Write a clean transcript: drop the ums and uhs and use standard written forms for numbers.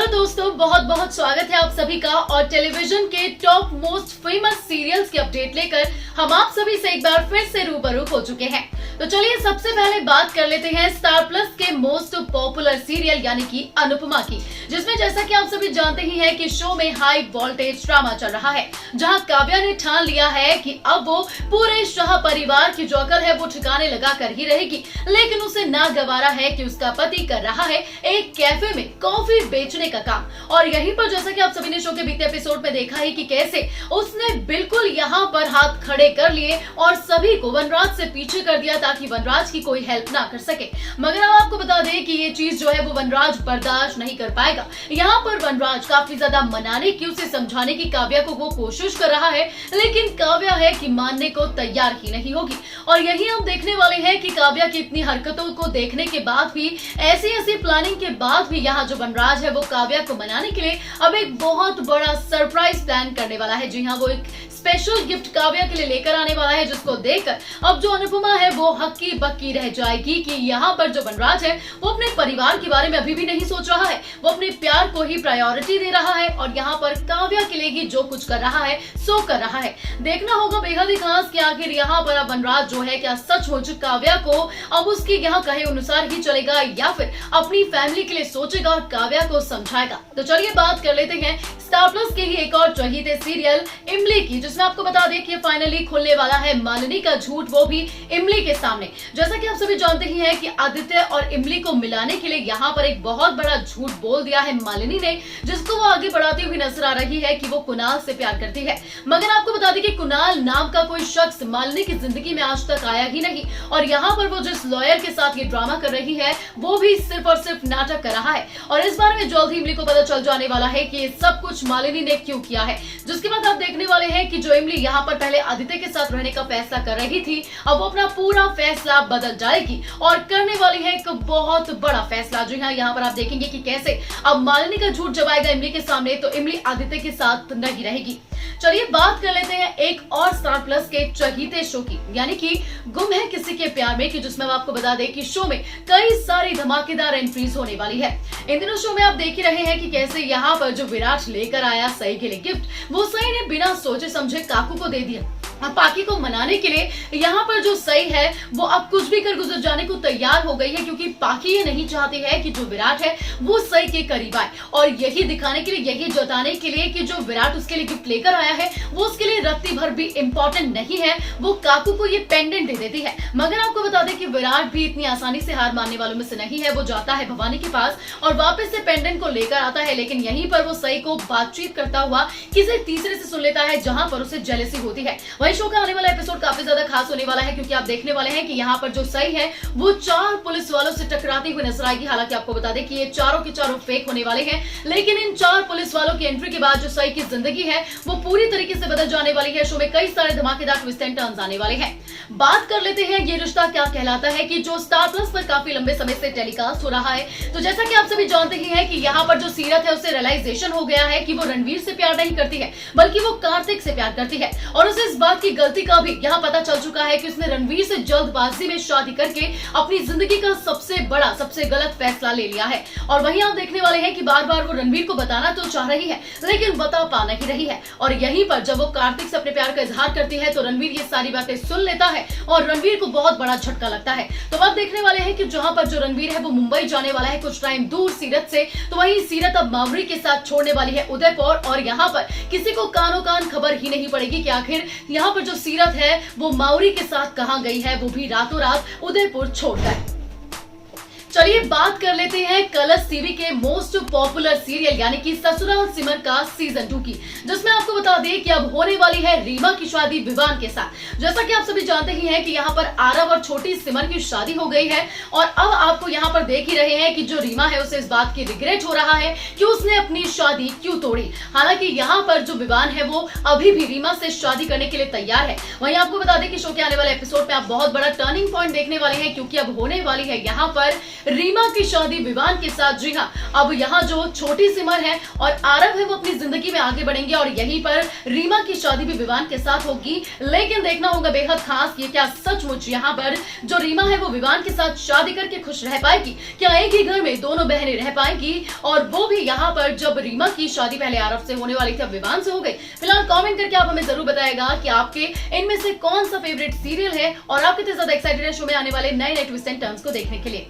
दोस्तों, बहुत बहुत स्वागत है आप सभी का। और टेलीविजन के टॉप मोस्ट फेमस सीरियल्स की अपडेट लेकर हम आप सभी से एक बार फिर से रूबरू हो चुके हैं। तो चलिए सबसे पहले बात कर लेते हैं स्टार प्लस के मोस्ट पॉपुलर सीरियल यानी कि अनुपमा की, जिसमें जैसा कि आप सभी जानते ही हैं कि शो में हाई वोल्टेज ड्रामा चल रहा है, जहां काव्या ने ठान लिया है कि अब वो पूरे शाह परिवार की जो अकल है वो ठिकाने लगा कर ही रहेगी। लेकिन उसे ना गवारा है कि उसका पति कर रहा है एक कैफे में कॉफी बेचने का काम। और यहीं पर जैसा कि आप सभी ने शो के बीते एपिसोड में देखा है कि कैसे उसने बिल्कुल यहाँ पर हाथ खड़े कर लिए और सभी को वनराज से पीछे कर दिया ताकि वनराज की कोई हेल्प ना कर सके। मगर अब आपको बता दें कि ये चीज जो है वो वनराज बर्दाश्त नहीं कर पाएगा। यहाँ पर वनराज काफी ज्यादा मनाने की, उसे समझाने की काव्या को वो कोशिश कर रहा है, लेकिन काव्या है कि मानने को तैयार ही नहीं होगी। और यही हम देखने वाले हैं कि काव्या की इतनी हरकतों को देखने के बाद भी, ऐसी प्लानिंग के बाद भी, यहाँ जो वनराज है वो काव्या को मनाने के लिए अब एक बहुत बड़ा सरप्राइज प्लान करने वाला है। जी हाँ, वो एक स्पेशल गिफ्ट काव्या के लिए लेकर आने वाला है, जिसको देखकर अब जो अनुपमा है वो हक्की बक्की रह जाएगी कि यहाँ पर जो वनराज है वो अपने परिवार के बारे में अभी भी नहीं सोच रहा है, वो अपने प्यार को ही प्रायोरिटी दे रहा है और यहाँ पर काव्या के लिए ही जो कुछ कर रहा है सो कर रहा है। देखना होगा बेहद ही खास कि आखिर यहाँ पर अब वनराज जो है क्या सचमुच काव्या को अब उसके यहाँ कहे अनुसार ही चलेगा या फिर अपनी फैमिली के लिए सोचेगा और काव्या को समझाएगा। तो चलिए बात कर लेते हैं स्टार प्लस के ही एक और चहीते सीरियल इमली की, जिसमें आपको बता दें कि फाइनली खुलने वाला है मालिनी का झूठ, वो भी इमली के सामने। जैसा कि आप सभी जानते ही हैं कि आदित्य और इमली को मिलाने के लिए यहाँ पर एक बहुत बड़ा झूठ बोल दिया है मालिनी ने, जिसको वो आगे बढ़ाती हुई नजर आ रही है कि वो कुणाल से प्यार करती है। मगर आपको बता दें कि कुणाल नाम का कोई शख्स मालिनी की जिंदगी में आज तक आया ही नहीं और यहाँ पर वो जिस लॉयर के साथ ये ड्रामा कर रही है वो भी सिर्फ और सिर्फ नाटक कर रहा है। और इस बारे में जल्द ही इमली को पता चल जाने वाला है कि ये सब कुछ मालिनी ने क्यों किया है, जिसके बाद आप देखने वाले हैं कि जो इमली यहाँ पर पहले आदित्य के साथ रहने का फैसला कर रही थी, अब वो अपना पूरा फैसला बदल जाएगी और करने वाली है एक बहुत बड़ा फैसला। जी हाँ, यहाँ पर आप देखेंगे कि कैसे अब मालिनी का झूठ जब आएगा इमली के सामने तो इमली आदित्य के साथ नहीं रहेगी। चलिए बात कर लेते हैं एक और स्टार प्लस के चहीते शो की, यानी कि गुम है किसी के प्यार में, कि जिसमें आपको बता दें कि शो में कई सारी धमाकेदार एंट्रीज होने वाली है। इन दिनों शो में आप देख ही रहे हैं कि कैसे यहाँ पर जो विराट लेकर आया सई के लिए गिफ्ट, वो सई ने बिना सोचे समझे काकू को दे दिया। पाकी को मनाने के लिए यहाँ पर जो सई है वो अब कुछ भी कर गुजर जाने को तैयार हो गई है, क्योंकि पाकी ये नहीं चाहती है कि जो विराट है वो सई के करीब आए, और यही दिखाने के लिए, यही जताने के लिए कि जो विराट उसके लिए गिफ्ट लेकर आया है वो उसके लिए रत्ती भर भी इम्पोर्टेंट नहीं है, वो काकू को ये पेंडेंट दे देती है। मगर आपको बता दें कि विराट भी इतनी आसानी से हार मानने वालों में से नहीं है। वो जाता है भवानी के पास और वापस से पेंडेंट को लेकर आता है, लेकिन यहीं पर वो सई को बातचीत करता हुआ किसी तीसरे से सुन लेता है, जहां पर उसे जेलसी होती है। शो का आने वाला एपिसोड काफी ज्यादा खास होने वाला है, क्योंकि आप देखने वाले हैं कि यहाँ पर जो सई है वो 4 पुलिस वालों से टकराती हुई नजर आएगी। हालांकि आपको बता दें कि ये चारों के चारों फेक होने वाले हैं, लेकिन इन 4 पुलिस वालों की एंट्री के बाद जो सई की जिंदगी है वो पूरी तरीके से बदल जाने वाली है। शो में कई सारे धमाकेदार ट्विस्ट एंड टर्न्स आने वाले हैं। बात कर लेते हैं ये रिश्ता क्या कहलाता है, कि जो स्टार प्लस पर काफी लंबे समय से टेलीकास्ट हो रहा है। तो जैसा कि आप सभी जानते ही हैं कि यहाँ पर जो सीरत है उसे रियलाइजेशन हो गया है कि वो रणवीर से प्यार नहीं करती है, बल्कि वो कार्तिक से प्यार करती है, और उसे इस बात की गलती का भी यहाँ पता चल चुका है कि उसने रणवीर से जल्दबाजी में शादी करके अपनी जिंदगी का सबसे बड़ा, सबसे गलत फैसला ले लिया है। और वहीं आप देखने वाले हैं कि बार बार वो रणवीर को बताना तो चाह रही है, लेकिन बता पा नहीं रही है। और यहीं पर जब वो कार्तिक से अपने प्यार का इजहार करती है तो रणवीर ये सारी बातें सुन लेता है और रणवीर को बहुत बड़ा झटका लगता है। तो आप देखने वाले हैं कि जहां पर जो रणवीर है वो मुंबई जाने वाला है कुछ टाइम दूर सीरत से, तो वहीं सीरत अब मावरी के साथ छोड़ने वाली है उदयपुर, और यहाँ पर किसी को कानों कान खबर ही नहीं पड़ेगी कि आखिर यहाँ पर जो सीरत है वो मावरी के साथ कहां गई है, वो भी रातों रात उदयपुर छोड़कर। चलिए बात कर लेते हैं कलर्स टीवी के मोस्ट पॉपुलर सीरियल यानी कि ससुराल सिमर का सीजन 2 की, जिसमें आपको बता दें कि अब होने वाली है रीमा की शादी विवान के साथ। जैसा कि आप सभी जानते ही हैं कि यहाँ पर आरव और छोटी सिमर की शादी हो गई है, और अब आपको यहाँ पर देख ही रहे हैं कि जो रीमा है उसे इस बात की रिग्रेट हो रहा है कि उसने अपनी शादी क्यों तोड़ी। हालांकि यहाँ पर जो विवान है वो अभी भी रीमा से शादी करने के लिए तैयार है। वहीं आपको बता दें कि शो के आने वाले एपिसोड में आप बहुत बड़ा टर्निंग पॉइंट देखने वाले हैं, क्योंकि अब होने वाली है यहाँ पर रीमा की शादी विवान के साथ। जी हाँ, अब यहाँ जो छोटी सिमर है और आरव है वो अपनी जिंदगी में आगे बढ़ेंगे और यहीं पर रीमा की शादी भी विवान के साथ होगी। लेकिन देखना होगा बेहद खास ये क्या सचमुच यहाँ पर जो रीमा है वो विवान के साथ शादी करके खुश रह पाएगी, क्या एक ही घर में दोनों बहनें रह पाएंगी, और वो भी यहाँ पर जब रीमा की शादी पहले आरव से होने वाली थी अब विवान से हो गई। फिलहाल कमेंट करके आप हमें जरूर बताएगा कि आपके इनमें से कौन सा फेवरेट सीरियल है और आप कितने ज्यादा एक्साइटेड है शो में आने वाले नए ट्विस्ट एंड टर्न्स को देखने के लिए।